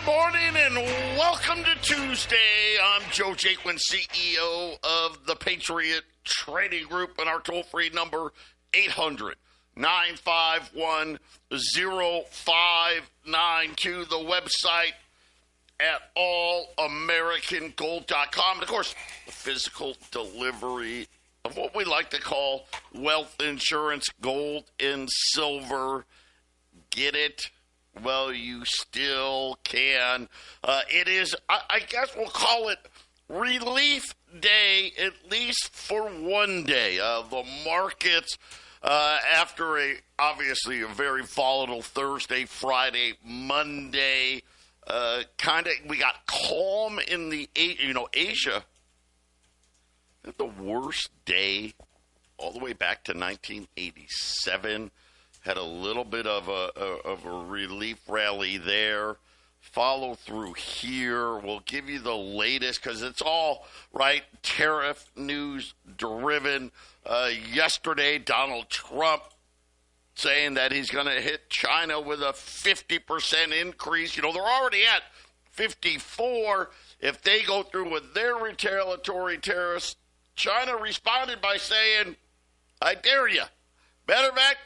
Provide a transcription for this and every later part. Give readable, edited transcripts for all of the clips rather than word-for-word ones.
Morning and welcome to Tuesday. I'm Joe Jaquin, CEO of the Patriot Trading Group, and our toll-free number, 800-951-0592. The website at allamericangold.com. And, of course, the physical delivery of what we like to call wealth insurance, gold and silver. Get it? Well, you still can. It is, I guess we'll call it relief day, at least for one day. The markets, after obviously a very volatile Thursday, Friday, Monday, we got calm in the, Asia. The worst day all the way back to 1987. Had a little bit of a relief rally there. Follow through here. We'll give you the latest because it's all right. Tariff news driven. Yesterday, Donald Trump saying that he's going to hit China with a 50% increase. They're already at 54. If they go through with their retaliatory tariffs, China responded by saying, "I dare you." Matter of fact,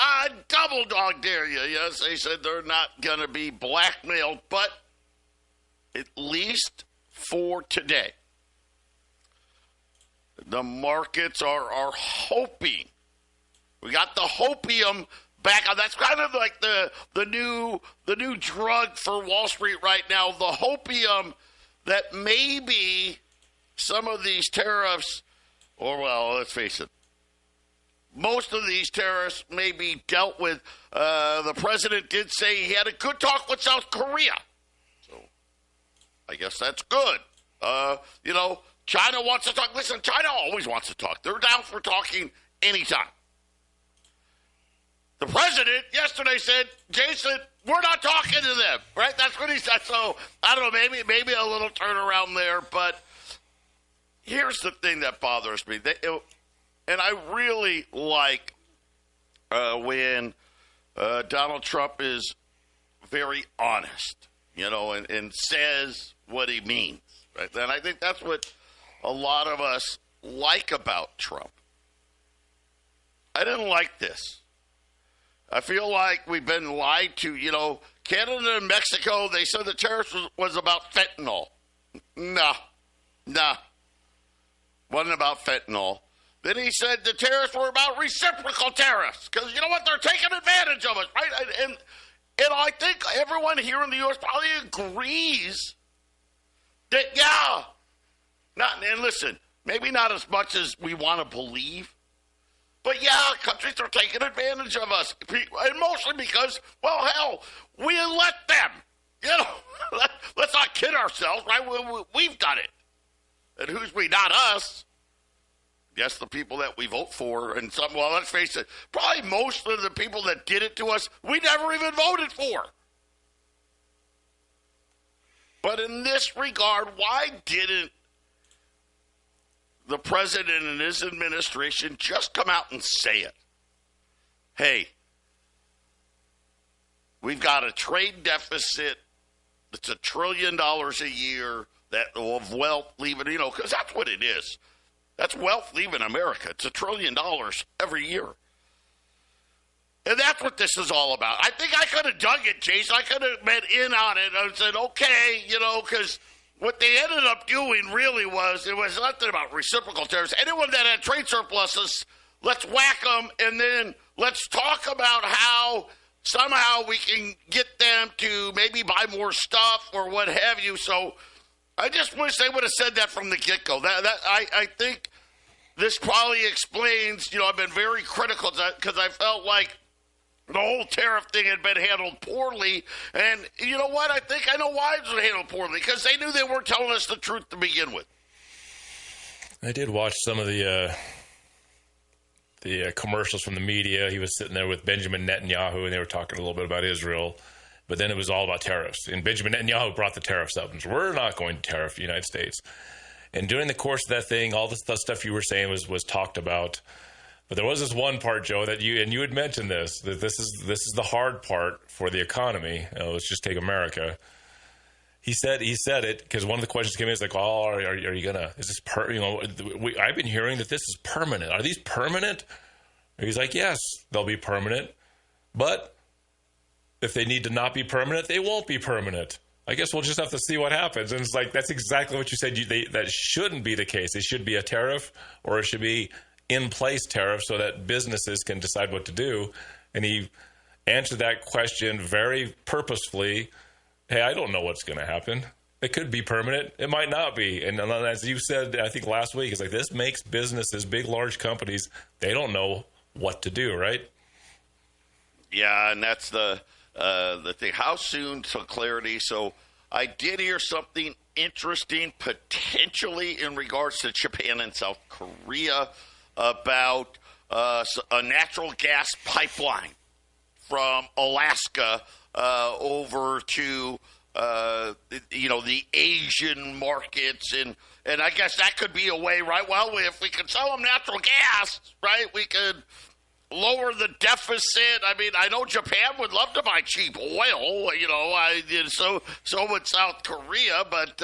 I double dog dare you. Yes, they said they're not going to be blackmailed, but at least for today, the markets are hoping. We got the hopium back on. That's kind of like the new drug for Wall Street right now. The hopium that maybe some of these tariffs, let's face it, most of these tariffs may be dealt with. The president did say he had a good talk with South Korea. So I guess that's good. China wants to talk. Listen, China always wants to talk. They're down for talking anytime. The president yesterday said, "Jason, we're not talking to them." Right? That's what he said. So I don't know, maybe a little turnaround there. But here's the thing that bothers me. And I really like when Donald Trump is very honest, and says what he means. Right? And I think that's what a lot of us like about Trump. I didn't like this. I feel like we've been lied to. Canada and Mexico, they said the tariffs was about fentanyl. Nah. Wasn't about fentanyl. Then he said the tariffs were about reciprocal tariffs because you know what? They're taking advantage of us, right? And I think everyone here in the U.S. probably agrees that, and listen, maybe not as much as we want to believe, but countries are taking advantage of us, and mostly because, hell, we let them. Let's not kid ourselves, right? We've done it. And who's we? Not us. Yes, the people that we vote for, and let's face it, probably most of the people that did it to us, we never even voted for. But in this regard, why didn't the president and his administration just come out and say it? Hey, we've got a trade deficit that's $1 trillion a year of wealth leaving, because that's what it is. That's wealth leaving America. It's $1 trillion every year. And that's what this is all about. I think I could have dug it, Jason. I could have been in on it and said, okay, because what they ended up doing really it was nothing about reciprocal tariffs. Anyone that had trade surpluses, let's whack them, and then let's talk about how somehow we can get them to maybe buy more stuff or what have you. So I just wish they would have said that from the get-go. I think this probably explains, I've been very critical because I felt like the whole tariff thing had been handled poorly. And you know what? I think I know why it was handled poorly, because they knew they weren't telling us the truth to begin with. I did watch some of the commercials from the media. He was sitting there with Benjamin Netanyahu, and they were talking a little bit about Israel. But then it was all about tariffs. And Benjamin Netanyahu brought the tariffs up. And said, we're not going to tariff the United States. And during the course of that thing, all the stuff you were saying was talked about. But there was this one part, Joe, that you had mentioned this, that this is the hard part for the economy. Let's just take America. He said it because one of the questions came in is like, "Oh, are you gonna? Is this I've been hearing that this is permanent. Are these permanent?" And he's like, "Yes, they'll be permanent, but if they need to not be permanent, they won't be permanent. I guess we'll just have to see what happens." And it's like, that's exactly what you said. That shouldn't be the case. It should be a tariff, or it should be in place tariff so that businesses can decide what to do. And he answered that question very purposefully. Hey, I don't know what's going to happen. It could be permanent. It might not be. And as you said, I think last week, it's like this makes businesses, big, large companies, they don't know what to do, right? Yeah, and that's the thing. How soon till clarity? So I did hear something interesting potentially in regards to Japan and South Korea about a natural gas pipeline from Alaska over to the Asian markets, and I guess that could be a way, right? Well, if we could sell them natural gas, right, we could lower the deficit. I mean, I know Japan would love to buy cheap oil, so would South Korea, but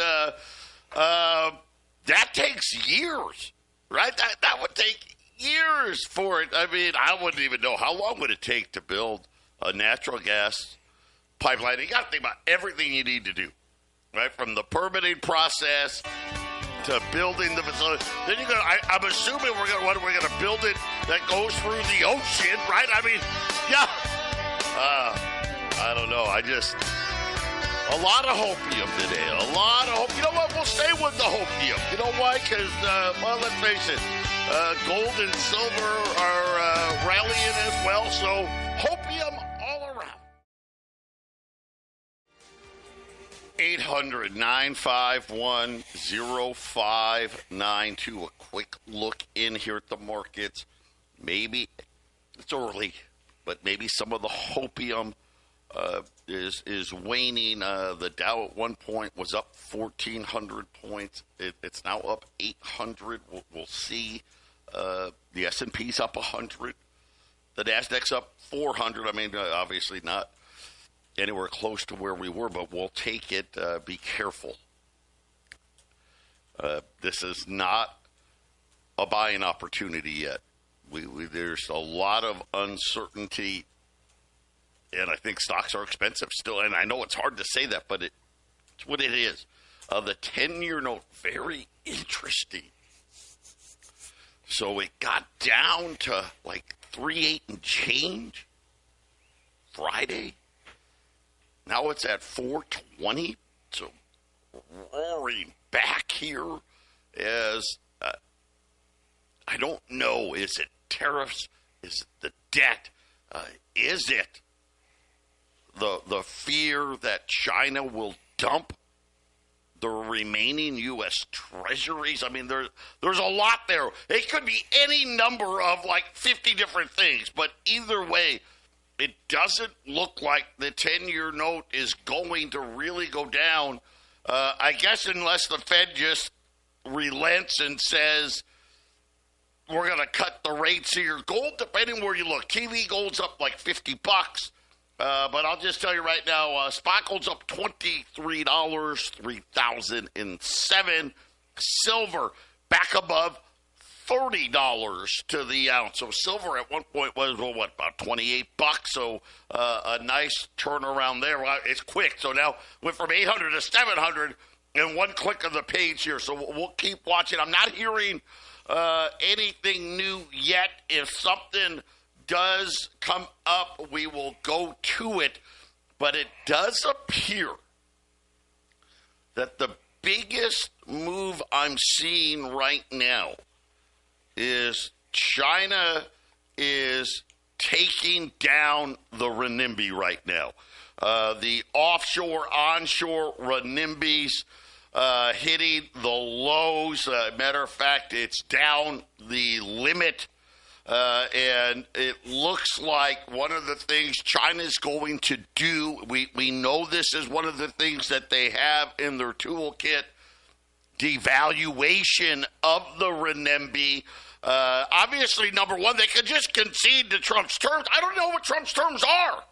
that takes years, right? That would take years for it. I mean, I wouldn't even know how long would it take to build a natural gas pipeline. You got to think about everything you need to do, right? From the permitting process to building the facility. Then I'm assuming we're gonna build it that goes through the ocean, right? I mean, yeah. I don't know. A lot of hopium today. A lot of hope. You know what? We'll stay with the hopium. You know why? Because, let's face it, gold and silver are rallying as well. So hopium all around. 800-951-0592. A quick look in here at the markets. Maybe it's early, but maybe some of the hopium is waning. The Dow at one point was up 1,400 points. It's now up 800. We'll see. The S&P's up 100. The Nasdaq's up 400. I mean, obviously not anywhere close to where we were, but we'll take it. Be careful. This is not a buying opportunity yet. There's a lot of uncertainty, and I think stocks are expensive still. And I know it's hard to say that, but it's what it is. The 10-year note, very interesting. So it got down to like 3.8 and change Friday. Now it's at 4.20. So roaring back here as I don't know. Is it tariffs? Is it the debt? Is it the fear that China will dump the remaining U.S. treasuries? I mean, there's a lot there. It could be any number of like 50 different things, but either way, it doesn't look like the 10-year note is going to really go down. I guess unless the Fed just relents and says, we're going to cut the rates here. Gold, depending where you look. TV gold's up like $50. But I'll just tell you right now, spot gold's up $23, 3,007. Silver back above $30 to the ounce. So silver at one point was, about $28. So a nice turnaround there. Well, it's quick. So now went from 800 to 700 in one click of the page here. So we'll keep watching. I'm not hearing anything new yet. If something does come up, we will go to it. But it does appear that the biggest move I'm seeing right now is China is taking down the renminbi right now. The offshore, onshore renminbis hitting the lows. Matter of fact, it's down the limit. And it looks like one of the things China's going to do, we know this is one of the things that they have in their toolkit, devaluation of the renminbi. Obviously, number one, they could just concede to Trump's terms. I don't know what Trump's terms are.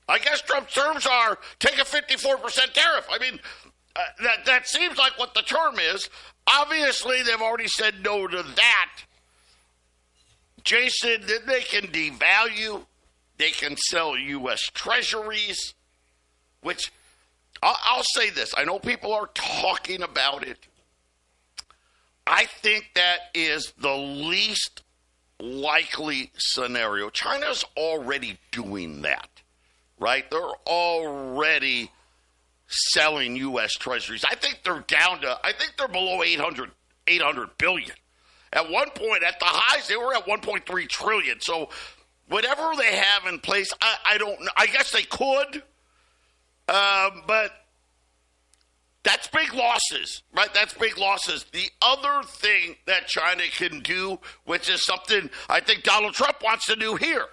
I guess Trump's terms are take a 54% tariff. I mean, That seems like what the term is. Obviously, they've already said no to that. Jason, then they can devalue. They can sell U.S. treasuries, which I'll say this. I know people are talking about it. I think that is the least likely scenario. China's already doing that, right? They're already selling U.S. treasuries. I think they're below 800 billion. At one point, at the highs, they were at 1.3 trillion. So whatever they have in place, I don't know. I guess they could, but that's big losses, right? That's big losses. The other thing that China can do, which is something I think Donald Trump wants to do here,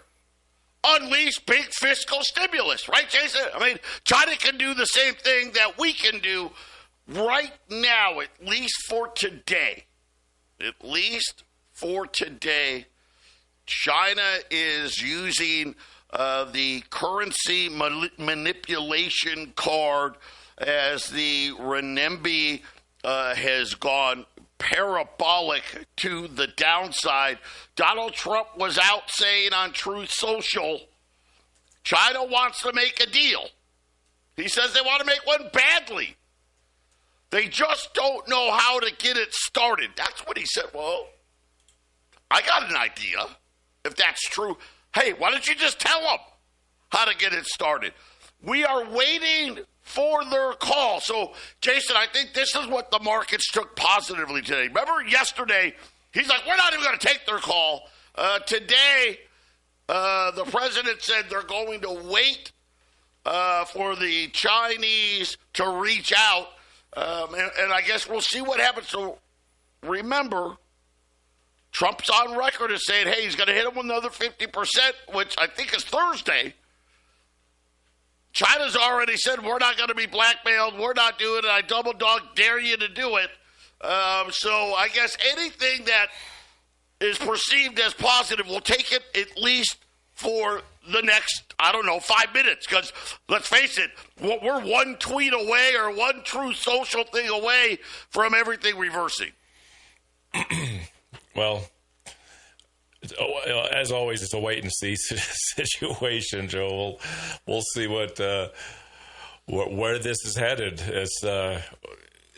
unleash big fiscal stimulus, right, Jason? I mean, China can do the same thing that we can do right now, at least for today. At least for today, China is using the currency manipulation card as the renminbi has gone parabolic to the downside. Donald Trump was out saying on Truth Social, China wants to make a deal. He says they want to make one badly. They just don't know how to get it started. That's what he said. Well, I got an idea, if that's true. Hey, why don't you just tell them how to get it started? We are waiting for their call. So, Jason, I think this is what the markets took positively today. Remember yesterday, he's like, we're not even going to take their call. Today, the president said they're going to wait for the Chinese to reach out. And I guess we'll see what happens. So, remember, Trump's on record as saying, hey, he's going to hit him with another 50%, which I think is Thursday. China's already said, we're not going to be blackmailed. We're not doing it. I double dog dare you to do it. So I guess anything that is perceived as positive, we'll take it at least for the next, 5 minutes. Because let's face it, we're one tweet away or one Truth Social thing away from everything reversing. Well, as always, it's a wait-and-see situation, Joe. We'll see where this is headed. It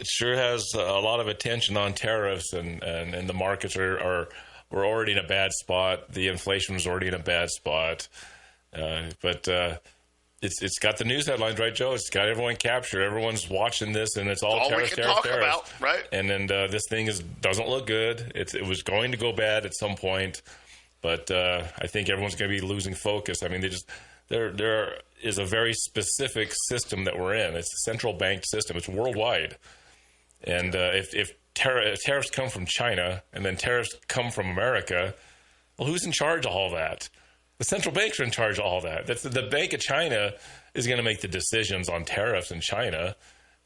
sure has a lot of attention on tariffs, and the markets we're already in a bad spot. The inflation was already in a bad spot, but it's got the news headlines, right, Joe? It's got everyone captured. Everyone's watching this, and it's all tariffs, about, right? And then this thing doesn't look good. It was going to go bad at some point, but I think everyone's going to be losing focus. I mean, there is a very specific system that we're in. It's a central bank system. It's worldwide, and if tariffs come from China and then tariffs come from America, well, who's in charge of all that? The central banks are in charge of all that. The Bank of China is going to make the decisions on tariffs in China.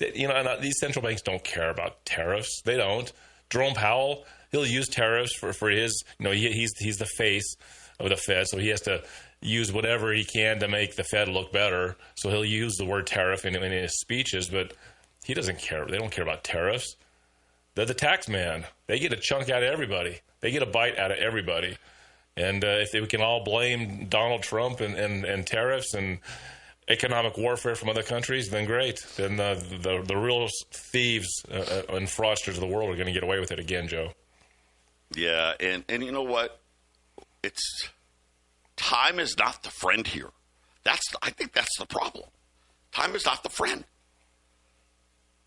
And these central banks don't care about tariffs. They don't. Jerome Powell, he'll use tariffs for his. He's the face of the Fed, so he has to use whatever he can to make the Fed look better. So he'll use the word tariff in his speeches, but he doesn't care. They don't care about tariffs. They're the tax man. They get a chunk out of everybody. They get a bite out of everybody. And if we can all blame Donald Trump and tariffs and economic warfare from other countries, then great. Then the real thieves and fraudsters of the world are going to get away with it again, Joe. Yeah, and you know what? Time is not the friend here. I think that's the problem. Time is not the friend,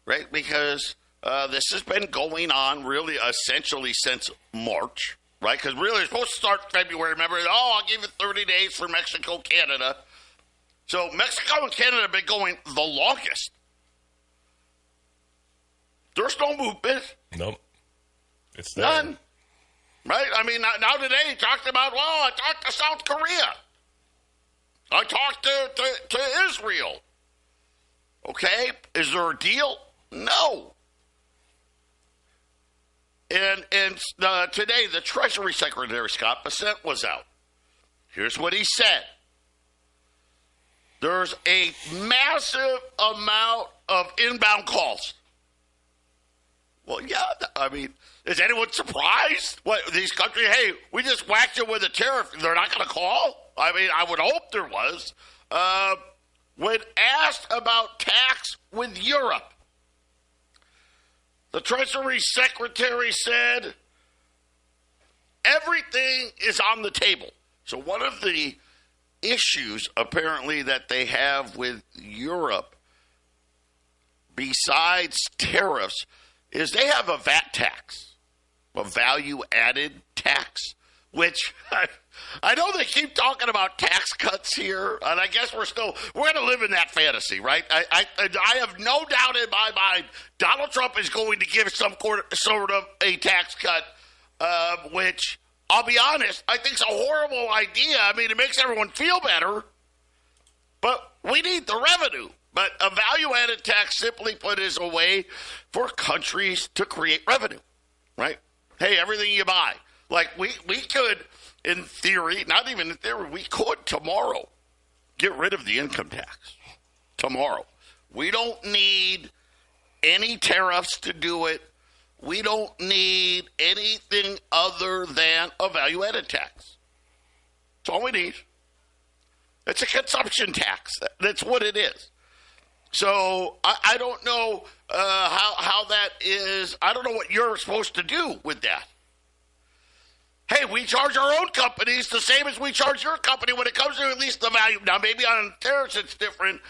right? Because this has been going on really essentially since March. Right, because really it's supposed to start February. Remember, I'll give it 30 days for Mexico, Canada. So Mexico and Canada have been going the longest. There's no movement. Nope. It's there. None. Right? I mean, now today he talked about, I talked to South Korea. I talked to Israel. Okay, is there a deal? No. And today, the Treasury Secretary, Scott Bessent, was out. Here's what he said. There's a massive amount of inbound calls. Well, yeah, I mean, is anyone surprised? What, these countries, hey, we just whacked you with a tariff. They're not going to call? I mean, I would hope there was. When asked about tax with Europe, the Treasury Secretary said everything is on the table. So one of the issues, apparently, that they have with Europe, besides tariffs, is they have a VAT tax, a value-added tax, which I know they keep talking about tax cuts here, and I guess we're going to live in that fantasy, right? I have no doubt in my mind Donald Trump is going to give some sort of a tax cut, which, I'll be honest, I think is a horrible idea. I mean, it makes everyone feel better, but we need the revenue. But a value-added tax, simply put, is a way for countries to create revenue, right? Hey, everything you buy. Like, we could, in theory, not even in theory, we could tomorrow get rid of the income tax. Tomorrow. We don't need any tariffs to do it. We don't need anything other than a value-added tax. That's all we need. It's a consumption tax. That's what it is. So I don't know how that is. I don't know what you're supposed to do with that. Hey, we charge our own companies the same as we charge your company when it comes to at least the value. Now, maybe on tariffs it's different,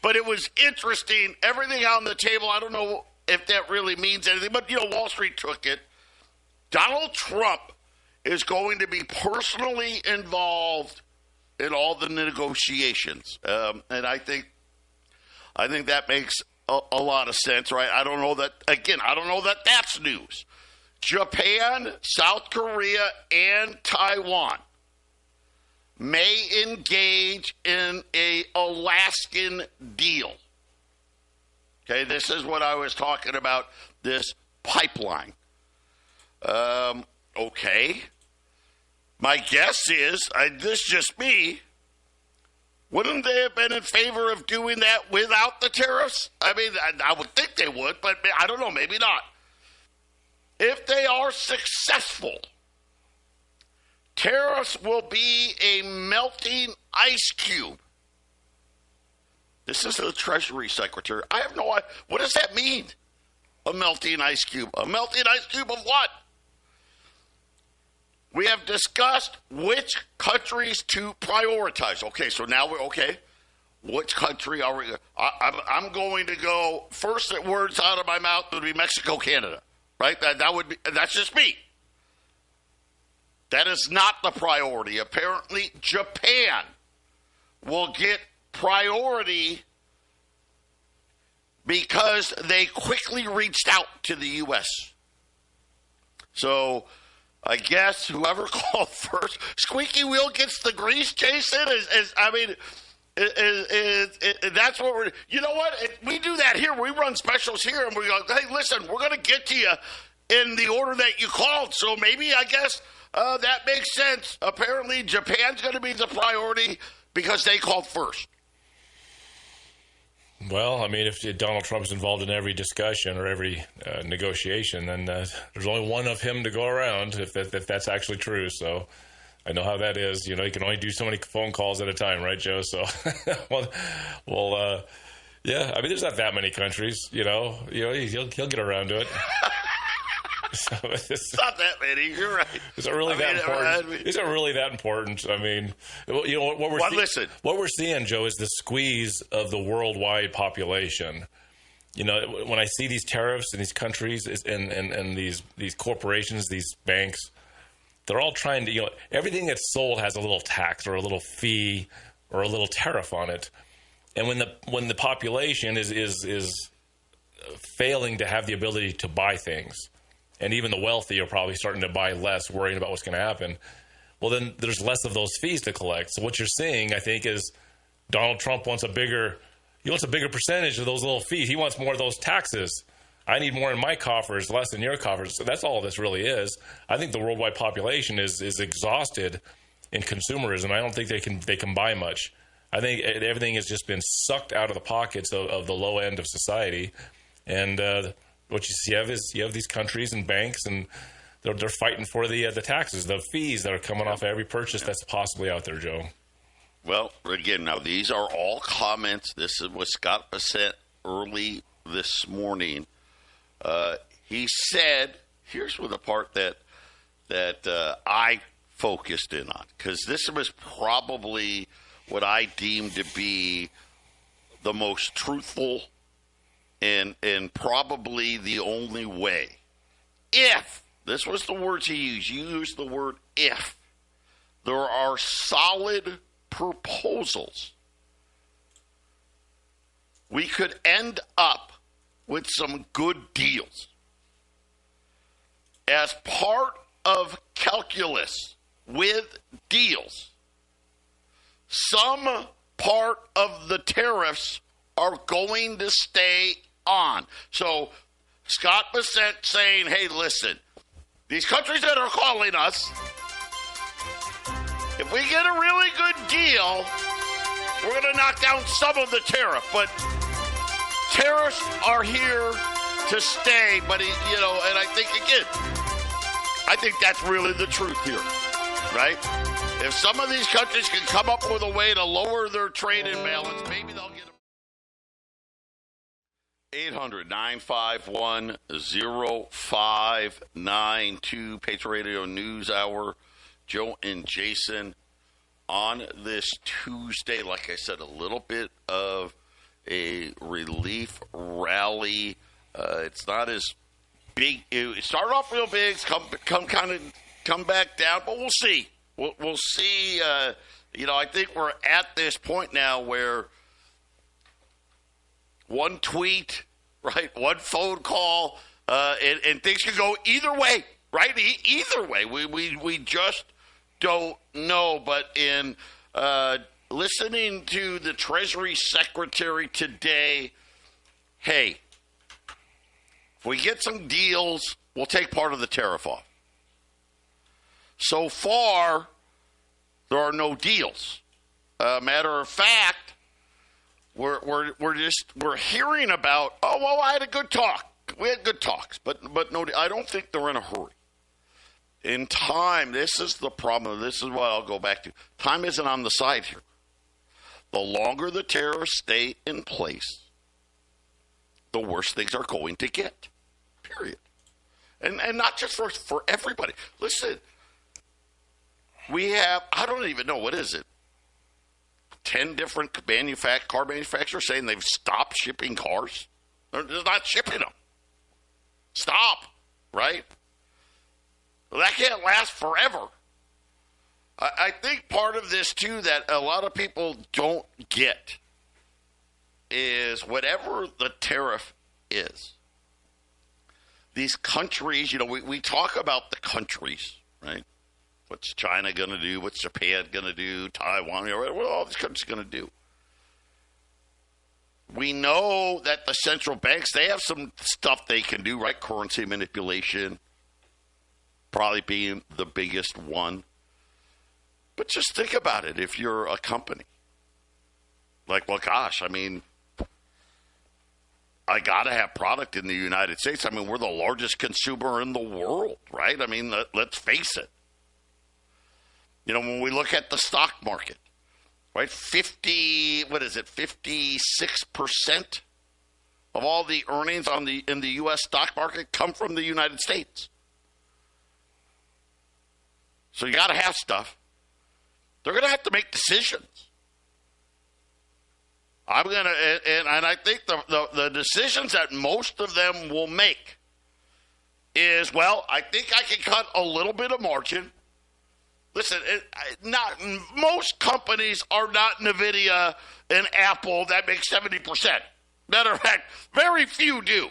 but it was interesting. Everything on the table, I don't know if that really means anything, but, Wall Street took it. Donald Trump is going to be personally involved in all the negotiations. And I think that makes a lot of sense, right? I don't know that that's news. Japan, South Korea, and Taiwan may engage in a Alaskan deal. Okay, this is what I was talking about, this pipeline. Okay. My guess is, this is just me, wouldn't they have been in favor of doing that without the tariffs? I mean, I would think they would, but I don't know, maybe not. If they are successful, tariffs will be a melting ice cube. This is the Treasury Secretary. I have no idea. What does that mean? A melting ice cube. A melting ice cube of what? We have discussed which countries to prioritize. Okay, so now we're okay. Which country are we? I'm going to go first. Words out of my mouth would be Mexico, Canada, right? That's just me. That is not the priority. Apparently, Japan will get priority because they quickly reached out to the U.S. So I guess whoever called first, squeaky wheel gets the grease, Jason. That's what we're. You know what? We do that here. We run specials here, and we go, hey, listen, we're going to get to you in the order that you called. So maybe I guess that makes sense. Apparently, Japan's going to be the priority because they called first. Well, I mean, if Donald Trump's involved in every discussion or every negotiation, then there's only one of him to go around, if that's actually true. So I know how that is. You can only do so many phone calls at a time, right, Joe? So, yeah. I mean, there's not that many countries. He'll get around to it. So it's not that many. You're right. Is it really that important? Is it really that important? I mean, what we're seeing, Joe, is the squeeze of the worldwide population. When I see these tariffs in these countries and these corporations, these banks, they're all trying to, everything that's sold has a little tax or a little fee or a little tariff on it. And when the population is failing to have the ability to buy things, and even the wealthy are probably starting to buy less, worrying about what's going to happen, well, then there's less of those fees to collect. So what you're seeing, I think, is Donald Trump wants a bigger percentage of those little fees. He wants more of those taxes. I need more in my coffers, less in your coffers. So that's all this really is. I think the worldwide population is exhausted in consumerism. I don't think they can buy much. I think everything has just been sucked out of the pockets of the low end of society. And what you have is you have these countries and banks, and they're fighting for the taxes, the fees that are coming off every purchase that's possibly out there, Joe. Well, again, now these are all comments. This is what Scott Bassett early this morning. He said, here's the part that I focused in on, because this was probably what I deemed to be the most truthful and probably the only way. If, this was the words he used the word if, there are solid proposals, we could end up with some good deals. As part of calculus with deals, some part of the tariffs are going to stay on. So Scott Bassett saying, hey, listen, these countries that are calling us, if we get a really good deal, we're going to knock down some of the tariff. But tariffs are here to stay. But, and I think, again, I think that's really the truth here, right? If some of these countries can come up with a way to lower their trade imbalance, maybe they'll get 800-951-0592, Patriot Radio News Hour. Joe and Jason on this Tuesday. Like I said, a little bit of a relief rally. It's not as big. It started off real big, come back down, but we'll see. We'll see. I think we're at this point now where one tweet, right, one phone call, and things can go either way, right? Either way. We just don't know. But in listening to the Treasury Secretary today, hey, if we get some deals, we'll take part of the tariff off. So far, there are no deals. Matter of fact, we're hearing about, I had a good talk. We had good talks, but no, I don't think they're in a hurry. In time, this is the problem. This is what I'll go back to. Time isn't on the side here. The longer the tariffs stay in place, the worse things are going to get. Period. And not just for everybody. Listen, we have, I don't even know, what is it? 10 different car manufacturers saying they've stopped shipping cars. They're not shipping them. Stop, right? Well, that can't last forever. I think part of this, too, that a lot of people don't get is whatever the tariff is, these countries, we talk about the countries, right? What's China going to do? What's Japan going to do? Taiwan, what are all these countries going to do? We know that the central banks, they have some stuff they can do, right? Currency manipulation, probably being the biggest one. But just think about it if you're a company. Like, well, gosh, I got to have product in the United States. We're the largest consumer in the world, right? Let's face it. When we look at the stock market, right? 56% of all the earnings in the U.S. stock market come from the United States. So you got to have stuff. They're going to have to make decisions. And I think the decisions that most of them will make is, well, I think I can cut a little bit of margin. Listen, most companies are not NVIDIA and Apple that make 70%. Matter of fact, very few do.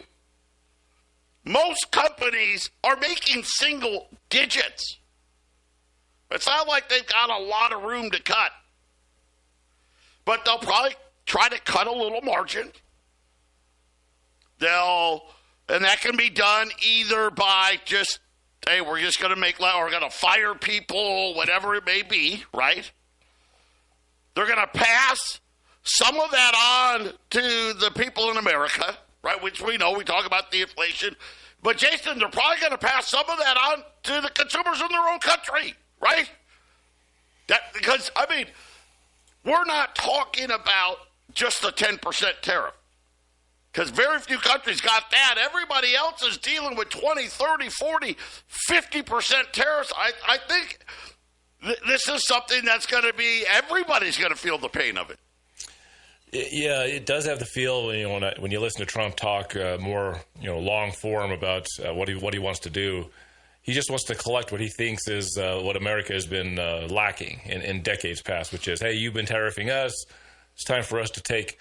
Most companies are making single digits. It's not like they've got a lot of room to cut. But they'll probably try to cut a little margin. And that can be done either by just, hey, we're just going to we're going to fire people, whatever it may be, right? They're going to pass some of that on to the people in America, right, which we know. We talk about the inflation. But, Jason, they're probably going to pass some of that on to the consumers in their own country, right? Because, I mean, we're not talking about just a 10% tariff. Because very few countries got that. Everybody else is dealing with 20, 30, 40, 50% tariffs. I think this is something that's going to be, everybody's going to feel the pain of it. Yeah, it does have the feel when you listen to Trump talk more long form about what he wants to do. He just wants to collect what he thinks is what America has been lacking in decades past, which is, hey, you've been tariffing us. It's time for us to take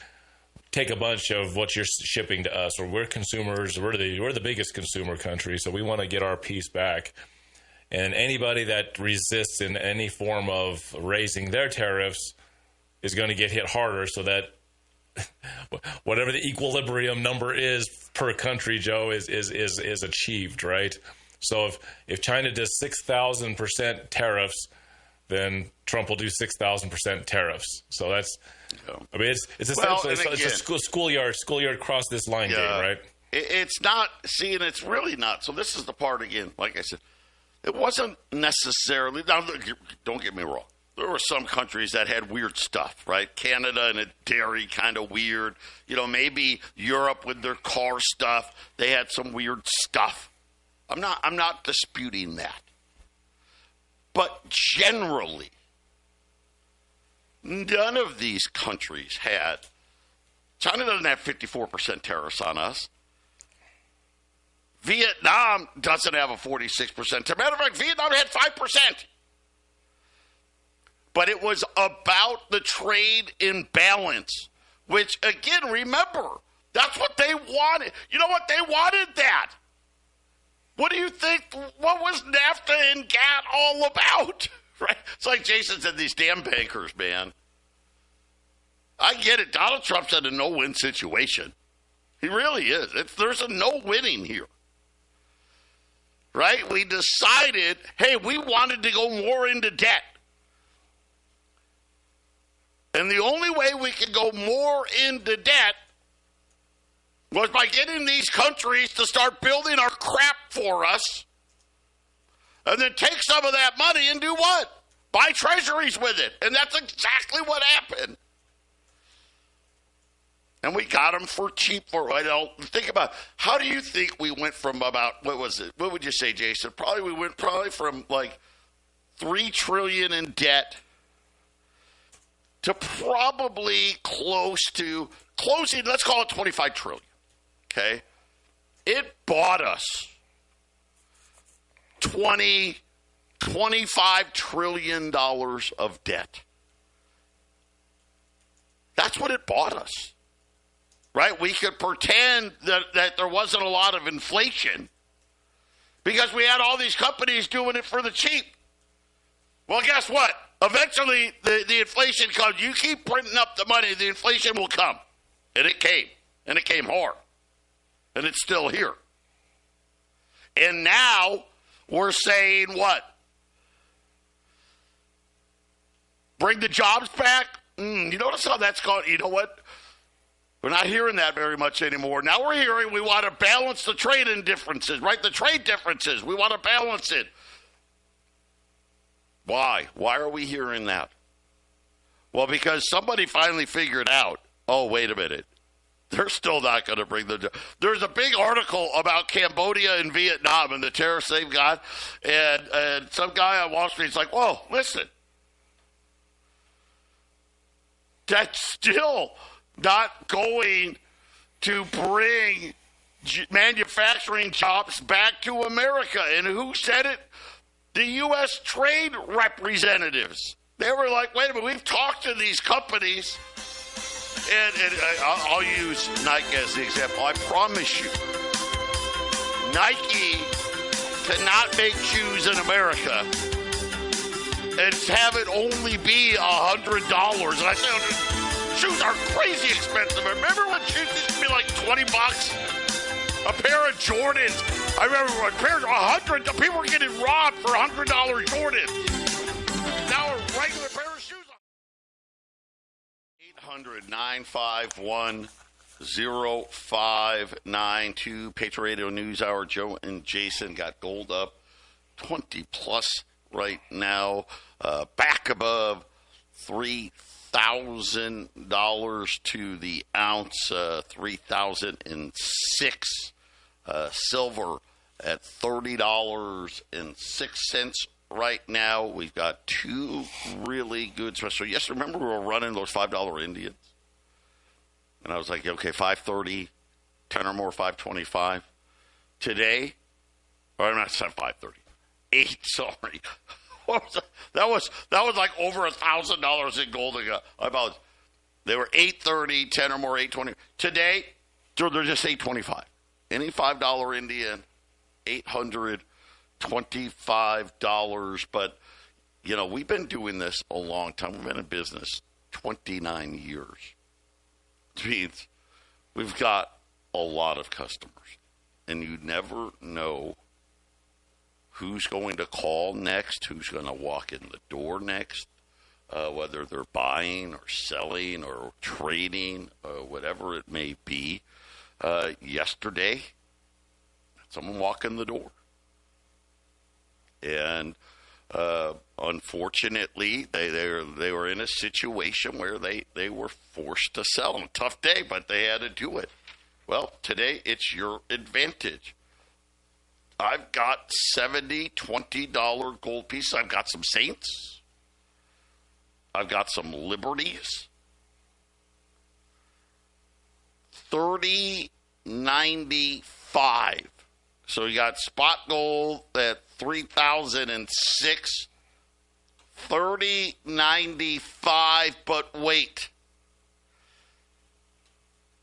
a bunch of what you're shipping to us, or we're consumers. We're the biggest consumer country, so we want to get our piece back. And anybody that resists in any form of raising their tariffs is going to get hit harder, so that whatever the equilibrium number is per country, Joe, is achieved, right? So if China does 6,000% tariffs, then Trump will do 6,000% tariffs. So that's, I mean, it's essentially it's a schoolyard cross this line game, right? It's not, and it's really not. So this is the part again. Like I said, it wasn't necessarily. Now, don't get me wrong. There were some countries that had weird stuff, right? Canada and dairy, kind of weird. Maybe Europe with their car stuff, they had some weird stuff. I'm not disputing that. But generally, none of these countries had. China doesn't have 54% tariffs on us. Vietnam doesn't have a 46%. As a matter of fact, Vietnam had 5%. But it was about the trade imbalance, which, again, remember, that's what they wanted. You know what? They wanted that. What do you think? What was NAFTA and GATT all about? Right? It's like Jason said, these damn bankers, man. I get it. Donald Trump's in a no-win situation. He really is. There's a no winning here. Right? We decided, hey, we wanted to go more into debt. And the only way we could go more into debt was by getting these countries to start building our crap for us and then take some of that money and do what? Buy treasuries with it. And that's exactly what happened. And we got them for cheap. Think about, how do you think we went from about, what was it? What would you say, Jason? We went from like $3 trillion in debt to probably closing, let's call it $25 trillion. Okay? It bought us $25 trillion of debt. That's what it bought us. Right? We could pretend that there wasn't a lot of inflation because we had all these companies doing it for the cheap. Well, guess what? Eventually, the inflation comes. You keep printing up the money, the inflation will come. And it came. And it came hard. And it's still here. And now we're saying what? Bring the jobs back? You notice how that's gone? You know what? We're not hearing that very much anymore. Now we're hearing we want to balance the trade differences, right? The trade differences. We want to balance it. Why? Why are we hearing that? Well, because somebody finally figured out, oh, wait a minute. They're still not going to bring There's a big article about Cambodia and Vietnam and the tariffs they've got. And some guy on Wall Street's like, whoa, listen. That's still not going to bring manufacturing jobs back to America. And who said it? The U.S. trade representatives. They were like, wait a minute, we've talked to these companies. And I'll use Nike as the example. I promise you, Nike cannot make shoes in America and have it only be $100. And I said, shoes are crazy expensive. Remember when shoes used to be like $20? A pair of Jordans. I remember when pairs of 100. People were getting robbed for $100 Jordans. Now a regular pair of shoes. 800-951-0592. Patriot Radio News Hour. Joe and Jason got gold up 20 plus right now, back above $3,000 to the ounce, 3,006. Silver at $30.06 right now. We've got two really good specials. Yes, remember we were running those $5 Indians? And I was like, okay, $5.30, 10 or more, $5.25. Today, or I'm not saying $5.30, 8, sorry. What was that? That was like over $1,000 in gold. They were $8.30, 10 or more, $8.20. Today, they're just $8.25. Any $5 Indian, $825. But, you know, we've been doing this a long time. We've been in business 29 years. Which means we've got a lot of customers. And you never know who's going to call next, who's going to walk in the door next, whether they're buying or selling or trading, whatever it may be. Yesterday, someone walked in the door. And unfortunately, they were in a situation where they were forced to sell. A tough day, but they had to do it. Well, today it's your advantage. I've got $70, $20 gold pieces. I've got some Saints. I've got some Liberties. $30.95. So you got spot gold at 3,006. $30.95, but wait.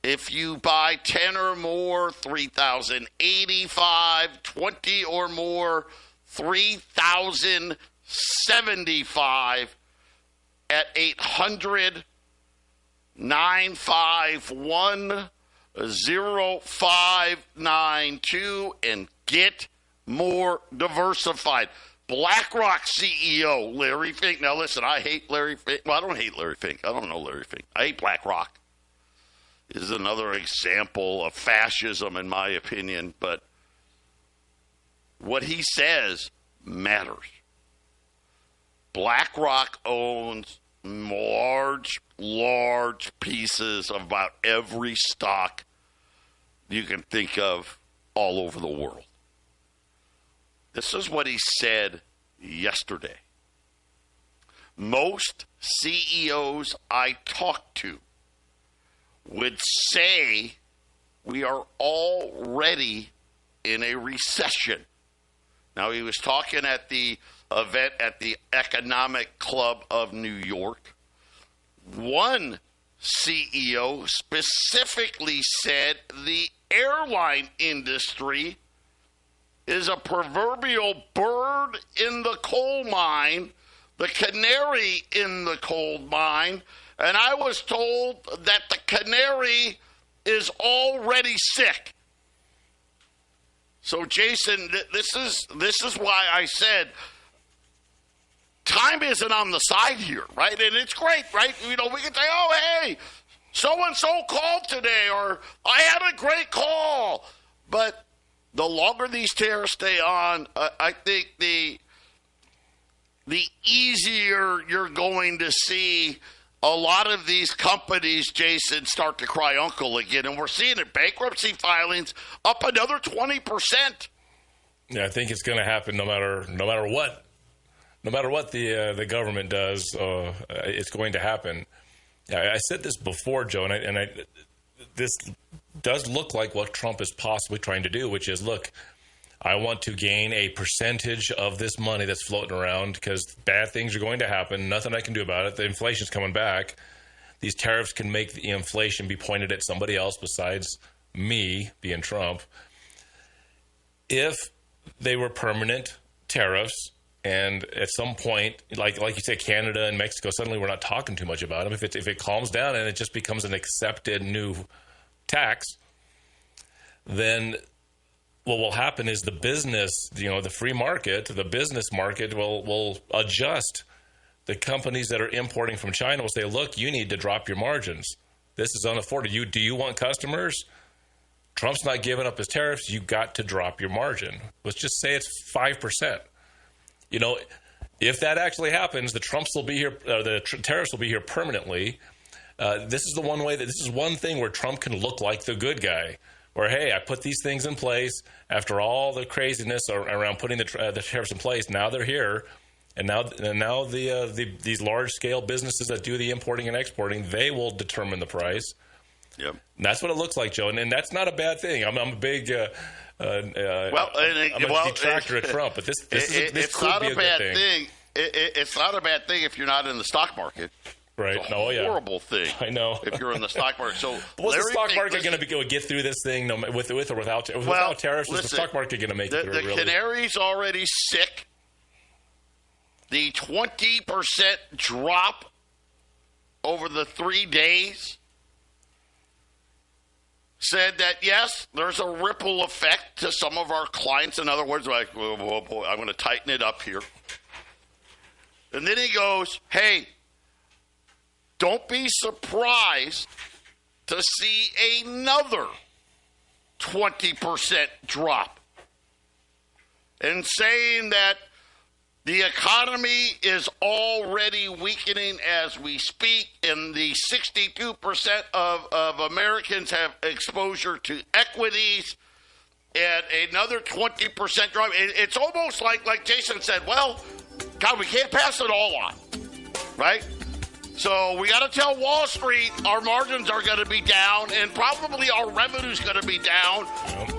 If you buy 10 or more, $3,085, 20 or more, $3,075 at 800-951-0592 and get more diversified. BlackRock CEO Larry Fink. Now listen, I hate Larry Fink. Well, I don't hate Larry Fink. I don't know Larry Fink. I hate BlackRock. This is another example of fascism, in my opinion. But what he says matters. BlackRock owns large pieces of about every stock you can think of all over the world. This is what he said yesterday. Most CEOs I talked to would say we are already in a recession. Now, he was talking at the event at the Economic Club of New York. One CEO specifically said the airline industry is a proverbial bird in the coal mine, the canary in the coal mine, and I was told that the canary is already sick. So, Jason, this is why I said time isn't on the side here, right? And it's great, right? You know, we can say, oh, hey, so-and-so called today, or I had a great call. But the longer these tariffs stay on, I think the easier you're going to see a lot of these companies, Jason, start to cry uncle again. And we're seeing it, bankruptcy filings up another 20%. Yeah, I think it's going to happen no matter what. No matter what the government does, it's going to happen. I said this before, Joe, and this does look like what Trump is possibly trying to do, which is, look, I want to gain a percentage of this money that's floating around because bad things are going to happen. Nothing I can do about it. The inflation's coming back. These tariffs can make the inflation be pointed at somebody else besides me, being Trump. If they were permanent tariffs, and at some point, like you said, Canada and Mexico, suddenly we're not talking too much about them. If it calms down and it just becomes an accepted new tax, then what will happen is the business, the free market, the business market will adjust the companies that are importing from China will say, look, you need to drop your margins. This is unaffordable. Do you want customers? Trump's not giving up his tariffs. You got to drop your margin. Let's just say it's 5%. You know, if that actually happens, the tariffs will be here permanently. This is the one way this is one thing where Trump can look like the good guy. Where, hey, I put these things in place after all the craziness around putting the tariffs in place. Now they're here, and now these large scale businesses that do the importing and exporting, they will determine the price. Yep, and that's what it looks like, Joe, and that's not a bad thing. I'm a big I'm a detractor at Trump, but this could be a good thing. It's not a bad thing if you're not in the stock market. Right. It's a horrible thing. I know. If you're in the stock market. So what's the stock market going to get through this thing with or without tariffs? Is the stock market going to make it through? The Canary's already sick. The 20% drop over the 3 days said that, yes, there's a ripple effect to some of our clients. In other words, like, oh boy, I'm going to tighten it up here. And then he goes, hey, don't be surprised to see another 20% drop. And saying that the economy is already weakening as we speak, and the 62% of Americans have exposure to equities, and another 20% drop. It's almost like Jason said, well, God, we can't pass it all on, right? So we got to tell Wall Street our margins are going to be down, and probably our revenue's going to be down.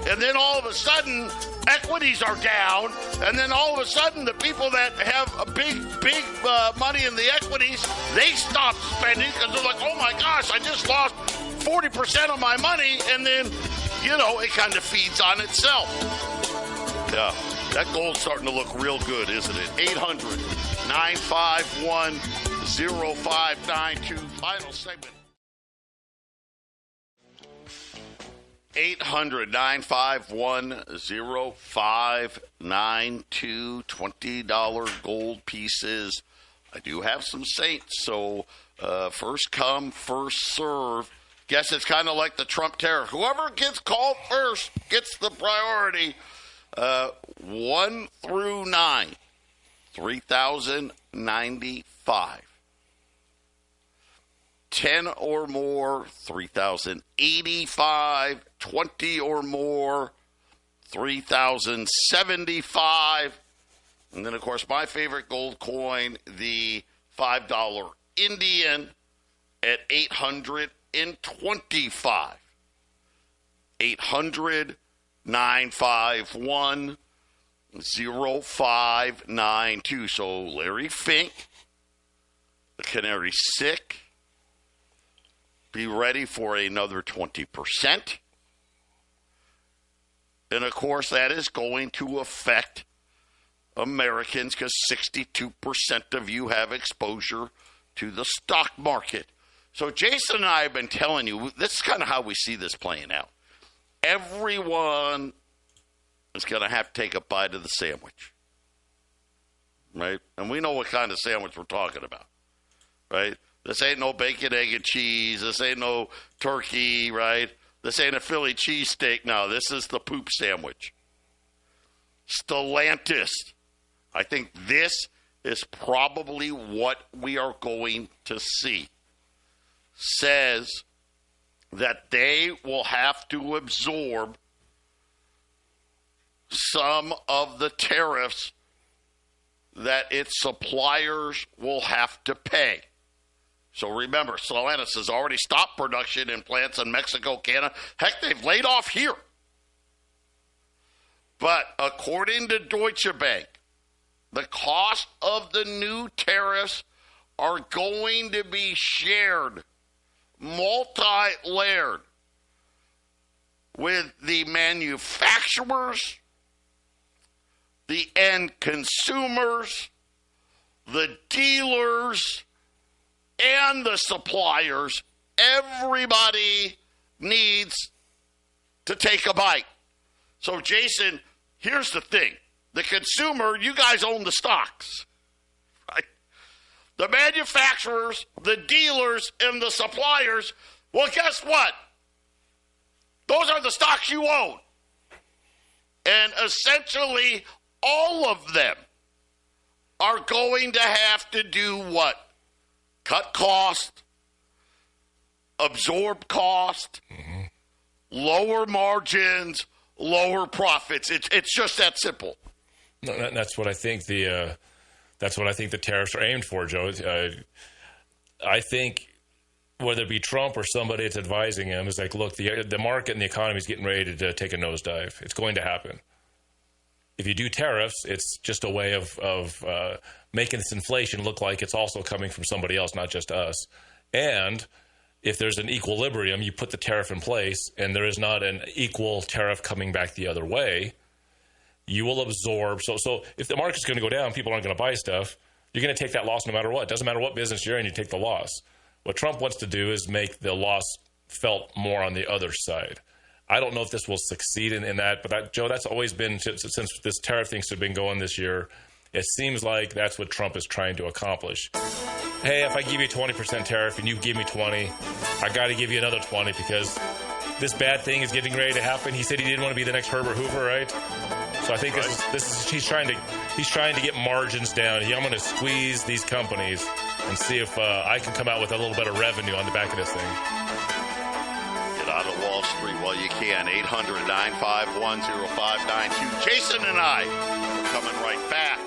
And then all of a sudden, equities are down. And then all of a sudden, the people that have a big money in the equities, they stop spending because they're like, oh my gosh, I just lost 40% of my money. And then, it kind of feeds on itself. Yeah, that gold's starting to look real good, isn't it? 800-951-0592. Final segment. 800-951-0592. $20 gold pieces. I do have some Saints, so first come, first serve. Guess it's kind of like the Trump tariff. Whoever gets called first gets the priority. 1 through 9, 3,095. 10 or more, 3,085. 20 or more, 3,075. And then, of course, my favorite gold coin, the $5 Indian at 825. 800-951-0592. So Larry Fink, the Canary sick. Be ready for another 20%. And, of course, that is going to affect Americans because 62% of you have exposure to the stock market. So Jason and I have been telling you, this is kind of how we see this playing out. Everyone is going to have to take a bite of the sandwich, right? And we know what kind of sandwich we're talking about, right? This ain't no bacon, egg, and cheese. This ain't no turkey, right? This ain't a Philly cheesesteak. No, this is the poop sandwich. Stellantis. I think this is probably what we are going to see. Says that they will have to absorb some of the tariffs that its suppliers will have to pay. So remember, Stellantis has already stopped production in plants in Mexico, Canada. Heck, they've laid off here. But according to Deutsche Bank, the cost of the new tariffs are going to be shared, multi-layered, with the manufacturers, the end consumers, the dealers, and the suppliers. Everybody needs to take a bite. So, Jason, here's the thing. The consumer, you guys own the stocks, right? the manufacturers, the dealers, and the suppliers, well, guess what? Those are the stocks you own. And essentially, all of them are going to have to do what? Cut cost, absorb cost, lower margins, lower profits. It's just that simple. No, that's what I think the tariffs are aimed for, Joe. I think whether it be Trump or somebody that's advising him is like, look, the market and the economy is getting ready to take a nosedive. It's going to happen. If you do tariffs, it's just a way of making this inflation look like it's also coming from somebody else, not just us. And if there's an equilibrium, you put the tariff in place, and there is not an equal tariff coming back the other way, you will absorb. So if the market's going to go down, people aren't going to buy stuff. You're going to take that loss no matter what. It doesn't matter what business you're in, you take the loss. What Trump wants to do is make the loss felt more on the other side. I don't know if this will succeed in that, but Joe, that's always been, since this tariff things have been going this year, it seems like that's what Trump is trying to accomplish. Hey, if I give you a 20% tariff and you give me 20, I got to give you another 20 because this bad thing is getting ready to happen. He said he didn't want to be the next Herbert Hoover, right? So I think this is he's trying to get margins down. I'm going to squeeze these companies and see if I can come out with a little better revenue on the back of this thing. Get out of Wall Street while you can. 800-951-0592. Jason and I are coming right back.